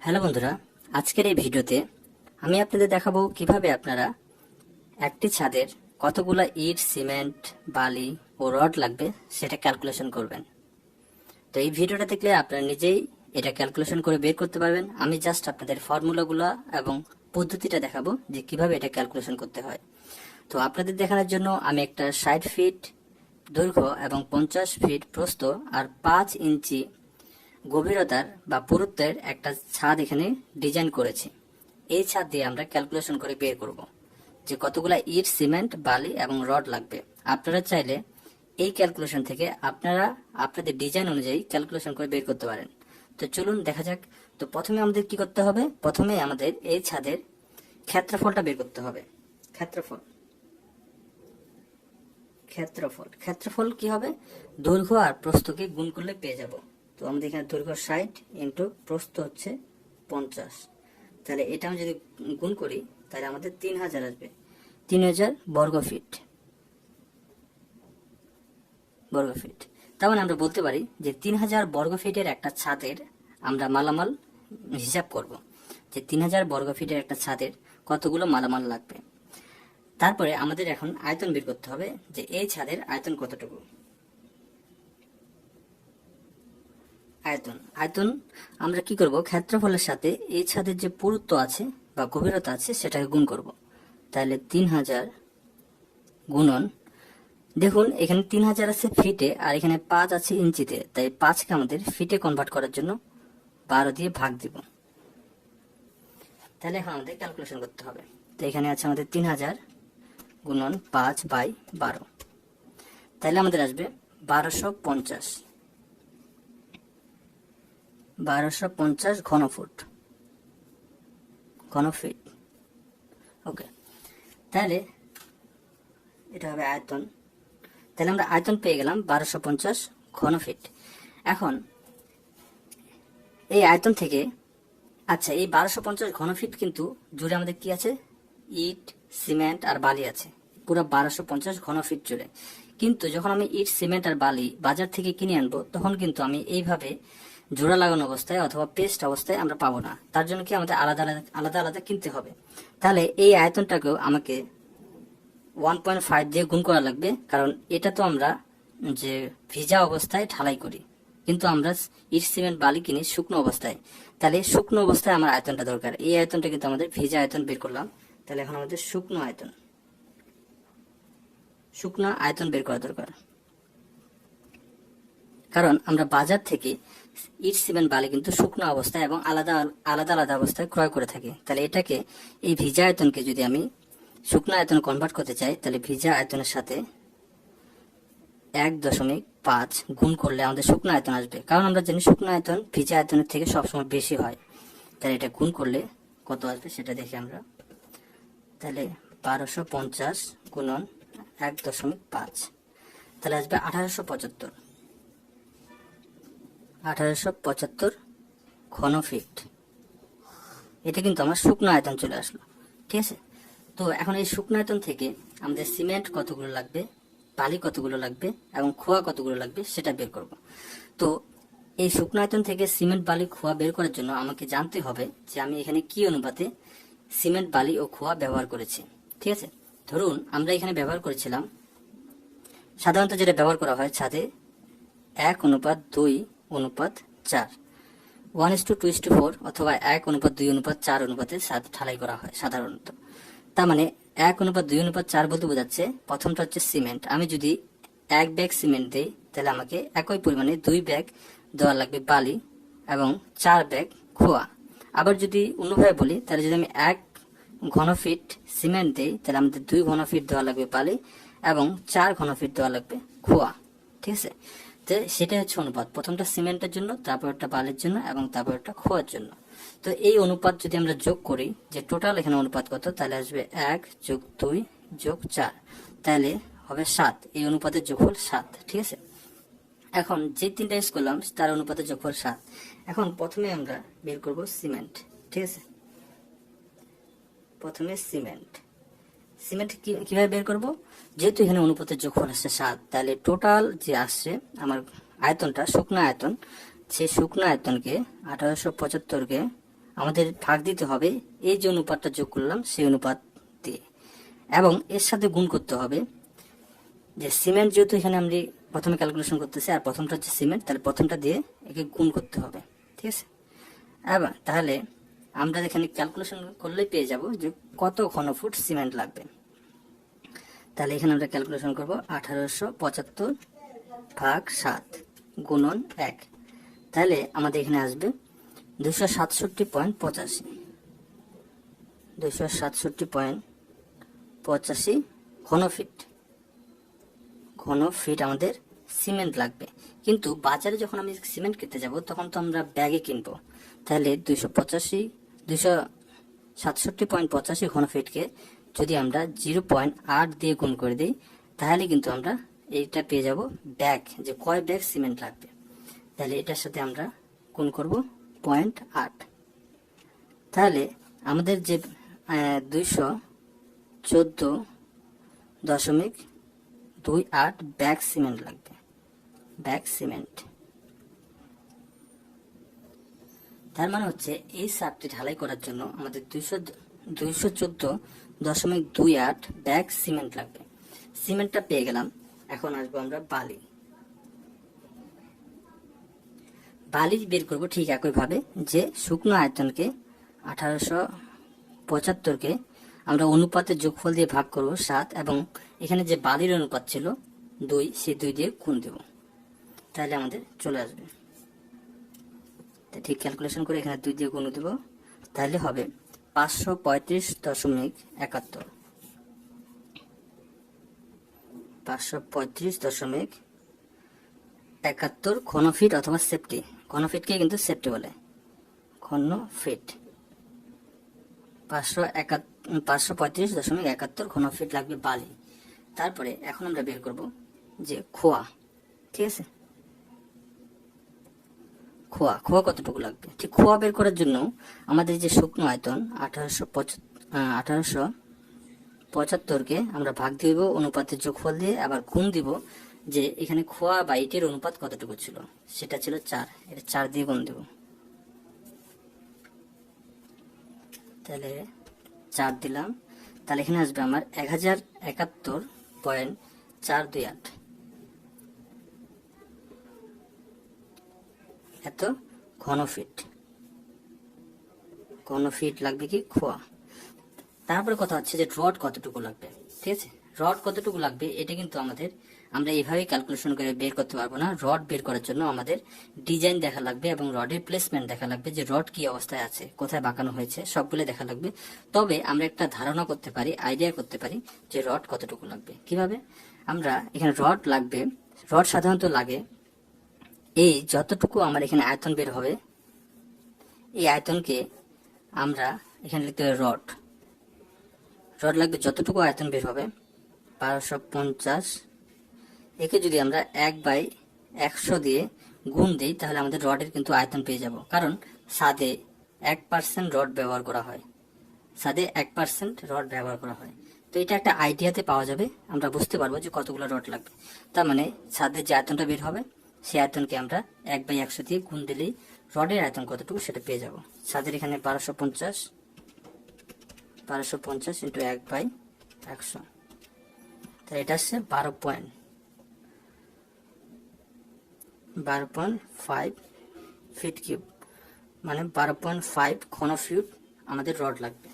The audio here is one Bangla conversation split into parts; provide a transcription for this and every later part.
হ্যালো বন্ধুরা, আজকের এই ভিডিওতে আমি আপনাদের দেখাবো কিভাবে আপনারা একটি ছাদের কতগুলা ইট, সিমেন্ট, বালি ও রড লাগবে সেটা ক্যালকুলেশন করবেন। তো এই ভিডিওটা দেখলে আপনারা নিজেই এটা ক্যালকুলেশন করে বের করতে পারবেন। আমি জাস্ট আপনাদের ফর্মুলাগুলো এবং পদ্ধতিটা দেখাবো যে কিভাবে এটা ক্যালকুলেশন করতে হয়। তো আপনাদের দেখানোর জন্য আমি একটা 60 ফিট দৈর্ঘ্য এবং 50 ফিট প্রস্থ আর 5 ইঞ্চি গভীরতার বা পুরুত্বের একটা ছাদ এখানে ডিজাইন করেছি। এই ছাদ দিয়ে আমরা ক্যালকুলেশন করে বের করব যে কতগুলা ইট, সিমেন্ট, বালি এবং রড লাগবে। আপনারা চাইলে এই ক্যালকুলেশন থেকে আপনারা আপনাদের ডিজাইন অনুযায়ী ক্যালকুলেশন করে বের করতে পারেন। তো চলুন দেখা যাক। তো প্রথমে আমাদের কি করতে হবে? প্রথমে আমাদের এই ছাদের ক্ষেত্রফলটা বের করতে হবে। ক্ষেত্রফল ক্ষেত্রফল ক্ষেত্রফল কি হবে? দৈর্ঘ্য আর প্রস্থকে গুণ করলে পেয়ে যাব। তো আমাদের এখানে দৈর্ঘ্য 60 ইন্টু প্রস্থ হচ্ছে 50। তাহলে এটা আমি যদি গুণ করি তাহলে আমাদের 3000 আসবে। 3000 বর্গফিট। তার মানে আমরা বলতে পারি যে 3000 বর্গফিটের একটা ছাদের আমরা মালামাল হিসাব করব যে 3000 বর্গফিটের একটা ছাদের কতগুলো মালামাল লাগবে। তারপরে আমাদের এখন আয়তন বের করতে হবে যে এই ছাদের আয়তন কতটুকু। আয়তন আমরা কি করব? ক্ষেত্রফলের সাথে এই ছাদের যে পুরুত্ব আছে বা গভীরতা আছে সেটাকে গুণ করব। তাহলে 3000 গুণন, দেখুন এখানে 3000 আছে ফিটে আর এখানে 5 আছে ইঞ্চিতে, তাই 5কে আমাদের ফিটে কনভার্ট করার জন্য 12 দিয়ে ভাগ দিব। তাহলে এখন আমাদের ক্যালকুলেশন করতে হবে। তো এখানে আছে আমাদের 3000 গুণন 5/12, তাহলে আমাদের আসবে 1250 ঘনফিট। ওকে, তাহলে এটা হবে আয়তন। তাহলে আমরা আয়তন পেয়ে গেলাম 1250 ঘনফিট। এখন এই আয়তন থেকে আচ্ছা, এই 1250 ঘনফিট কিন্তু জুড়ে আমাদের কি আছে? ইট, সিমেন্ট আর বালি আছে, পুরো 1250 ঘনফিট জুড়ে। কিন্তু যখন আমি ইট, সিমেন্ট আর বালি বাজার থেকে কিনে আনবো তখন কিন্তু আমি এইভাবে জোড়া লাগানো অবস্থায় অথবা পেস্ট অবস্থায় আমরা পাবো না। তার জন্য কি আমাদের আলাদা আলাদা আলাদা কিনতে হবে। তাহলে এই আয়তনটাকেও আমাকে 1.5 দিয়ে গুণ করা লাগবে, কারণ এটা তো আমরা যে ভিজা অবস্থায় ঢালাই করি, কিন্তু আমরা ইট, সিমেন্ট, বালি কিনি শুকনো অবস্থায়। তাহলে শুকনো অবস্থায় আমার আয়তনটা দরকার। এই আয়তনটা কিন্তু আমাদের ভিজা আয়তন বের করলাম। তাহলে এখন আমাদের শুকনো আয়তন বের করা দরকার, কারণ আমরা বাজার থেকে ইট, সিমেন্ট, বালি কিন্তু শুকনো অবস্থায় এবং আলাদা আলাদা অবস্থায় ক্রয় করে থাকি। তাহলে এটাকে, এই ভিজা আয়তনকে যদি আমি শুকনো আয়তন কনভার্ট করতে চাই তাহলে ভিজা আয়তনের সাথে 1.5 গুণ করলে আমাদের শুকনো আয়তন আসবে, কারণ আমরা জানি শুকনো আয়তন ভিজা আয়তনের থেকে সবসময় বেশি হয়। তাহলে এটা গুণ করলে কত আসবে সেটা দেখি আমরা। তাহলে 1250 গুণন 1.5, তাহলে আসবে 1875 ঘনফিট। এটা কিন্তু আমার শুকনো আয়তন চলে আসলো। ঠিক আছে, তো এখন এই শুকনো আয়তন থেকে আমাদের সিমেন্ট কতগুলো লাগবে, বালি কতগুলো লাগবে এবং খোয়া কতগুলো লাগবে সেটা বের করব। তো এই শুকনো আয়তন থেকে সিমেন্ট, বালি, খোয়া বের করার জন্য আমাকে জানতে হবে যে আমি এখানে কি অনুপাতে সিমেন্ট, বালি ও খোয়া ব্যবহার করেছি। ঠিক আছে, ধরুন আমরা এখানে ব্যবহার করেছিলাম, সাধারণত যেটা ব্যবহার করা হয় ছাদে 1:2:4, 1:2:4 অথবা 1:2:4 অনুপাতে ছাদ ঢালাই করা হয় সাধারণত। তার মানে 1:2:4 বলতে বোঝাচ্ছে প্রথমটা হচ্ছে সিমেন্ট। আমি যদি 1 ব্যাগ সিমেন্ট দিই তাহলে আমাকে একই পরিমাণে 2 ব্যাগ দেওয়া লাগবে বালি এবং 4 ব্যাগ খোয়া। আবার যদি অন্যভাবে বলি তাহলে যদি আমি 1 ঘনফিট সিমেন্ট দিই তাহলে আমাদের 2 ঘনফিট দেওয়া লাগবে বালি এবং 4 ঘনফিট দেওয়া লাগবে খোয়া। ঠিক আছে, তো সেটা হচ্ছে অনুপাত, প্রথমটা সিমেন্টের জন্য, তারপর একটা বালির জন্য এবং তারপর একটা খোয়ার জন্য। তো এই অনুপাত যদি আমরা যোগ করি যে টোটাল এখানে অনুপাত কত, তাহলে আসবে 1+2+4, তাহলে হবে 7। এই অনুপাতের যোগফল 7। ঠিক আছে, এখন যে তিনটা ইউজ করলাম তার অনুপাতের যোগফল 7। এখন প্রথমে আমরা বের করব সিমেন্ট। ঠিক আছে, প্রথমে সিমেন্ট কিভাবে বের করব? যেহেতু এখানে অনুপাতের যোগফল আসছে 7, তাহলে টোটাল যে আসছে আমার আয়তনটা, শুকনো আয়তন, সেই শুকনো আয়তনকে 1875কে আমাদের ভাগ দিতে হবে এই যে অনুপাতটা যোগ করলাম সেই অনুপাত দিয়ে, এবং এর সাথে গুণ করতে হবে যে সিমেন্ট, যেহেতু এখানে আমরা প্রথমে ক্যালকুলেশন করতেছি আর প্রথমটা হচ্ছে সিমেন্ট, তাহলে প্রথমটা দিয়ে একে গুণ করতে হবে, ঠিক আছে। এবার তাহলে আমরা এখানে ক্যালকুলেশন করলেই পেয়ে যাব যে কত ঘনফুট সিমেন্ট লাগবে। তাহলে এখানে আমরা ক্যালকুলেশন করব 1875 ভাগ 7 গুণন 1, তাহলে আমাদের এখানে আসবে 267.85, 267.85 ঘনফিট আমাদের সিমেন্ট লাগবে। কিন্তু বাজারে যখন আমি সিমেন্ট কিনতে যাব তখন তো আমরা ব্যাগে কিনবো, তাহলে 267.85 ঘনফিটকে যদি আমরা 0.8 দিয়ে গুণ করে দিই, তাহলে কিন্তু আমরা এইটা পেয়ে যাব ব্যাগ, যে কয় ব্যাগ সিমেন্ট লাগবে। তাহলে এটার সাথে আমরা গুণ করব 0.8, তাহলে আমাদের যে 214.28 ব্যাগ সিমেন্ট লাগবে, ব্যাগ সিমেন্ট। তার মানে হচ্ছে এই ছাদটি ঢালাই করার জন্য আমাদের 214.28 ব্যাগ সিমেন্ট লাগবে। সিমেন্টটা পেয়ে গেলাম, এখন আসবো আমরা বালি। বালি বের করব ঠিক একইভাবে, যে শুকনো আয়তনকে 1875কে আমরা অনুপাতের যোগফল দিয়ে ভাগ করব 7, এবং এখানে যে বালির অনুপাত ছিল 2, সেই 2 দিয়ে গুণ দেব, তাহলে আমাদের চলে আসবে। ঠিক ক্যালকুলেশন করে এখানে 2 দিয়ে গুণ দেব, তাহলে হবে 535.71, 535.71 ঘনফিট অথবা সেফটি। ঘনফিটকে কিন্তু সেফটি বলে, ঘনফিট। 535.71 ঘনফিট লাগবে বালি। তারপরে এখন আমরা বের করব যে খোয়া, ঠিক আছে। খোয়া কতটুকু লাগবে, ঠিক খোয়া বের করার জন্য আমাদের যে শুকনো আয়তন 1875কে আমরা ভাগ দিব অনুপাতের যোগফল দিয়ে, আবার গুণ দিব যে এখানে খোয়া বা ইটের অনুপাত কতটুকু ছিল, সেটা ছিল 4, এটা 4 দিয়ে গুণ দেব, তাহলে 4 দিলাম। তাহলে এখানে আসবে আমার 1071.428, এত ঘনফিট লাগবে কি খোয়া। তারপরে কথা হচ্ছে যে রড কতটুকু লাগবে, ঠিক আছে। রড কতটুকু লাগবে এটা কিন্তু আমরা এইভাবে ক্যালকুলেশন করে বের করতে পারবো না। রড বের করার জন্য আমাদের ডিজাইন দেখা লাগবে এবং রডের প্লেসমেন্ট দেখা লাগবে, যে রড কি অবস্থায় আছে, কোথায় বাঁকানো হয়েছে, সবগুলো দেখা লাগবে। তবে আমরা একটা ধারণা করতে পারি, আইডিয়া করতে পারি যে রড কতটুকু লাগবে। কিভাবে? আমরা এখানে রড লাগবে, রড সাধারণত লাগে এই যতটুকু আমার এখানে আয়তন বের হবে, এই আয়তনকে আমরা এখানে লিখতে হবে রড লাগবে যতটুকু আয়তন বের হবে 1250, একে যদি আমরা 1/100 দিয়ে গুণ দিই, তাহলে আমাদের রডের কিন্তু আয়তন পেয়ে যাব। কারণ ছাদে 1% রড ব্যবহার করা হয়, ছাদে 1% রড ব্যবহার করা হয়। তো এটা একটা আইডিয়াতে পাওয়া যাবে, আমরা বুঝতে পারবো যে কতগুলো রড লাগবে। তার মানে ছাদের যে আয়তনটা বের হবে সেই আয়তনকে আমরা 1/100 দিয়ে গুণ দিলেই রডের আয়তন কতটুকু সেটা পেয়ে যাব। ছাদের এখানে 1250 ইন্টু 1/100, তাহলে এটা আসছে 12.5 ফিট কিউব, মানে 12.5 ঘনফিট আমাদের রড লাগবে।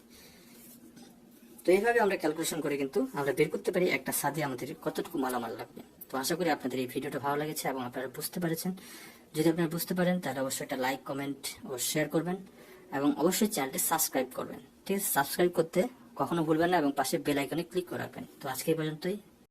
তো এইভাবে আমরা ক্যালকুলেশন করে কিন্তু আমরা বের করতে পারি একটা ছাদে আমাদের কতটুকু মালামাল লাগবে। তো আশা করি আপনাদের এই ভিডিওটা ভালো লেগেছে এবং আপনারা বুঝতে পেরেছেন। যদি আপনারা বুঝতে পারেন তাহলে অবশ্যই একটা লাইক, কমেন্ট ও শেয়ার করবেন এবং অবশ্যই চ্যানেলটি সাবস্ক্রাইব করবেন, ঠিক আছে। সাবস্ক্রাইব করতে কখনো ভুলবেন না এবং পাশে বেল আইকনে ক্লিক করে রাখবেন। তো আজকে এই পর্যন্তই।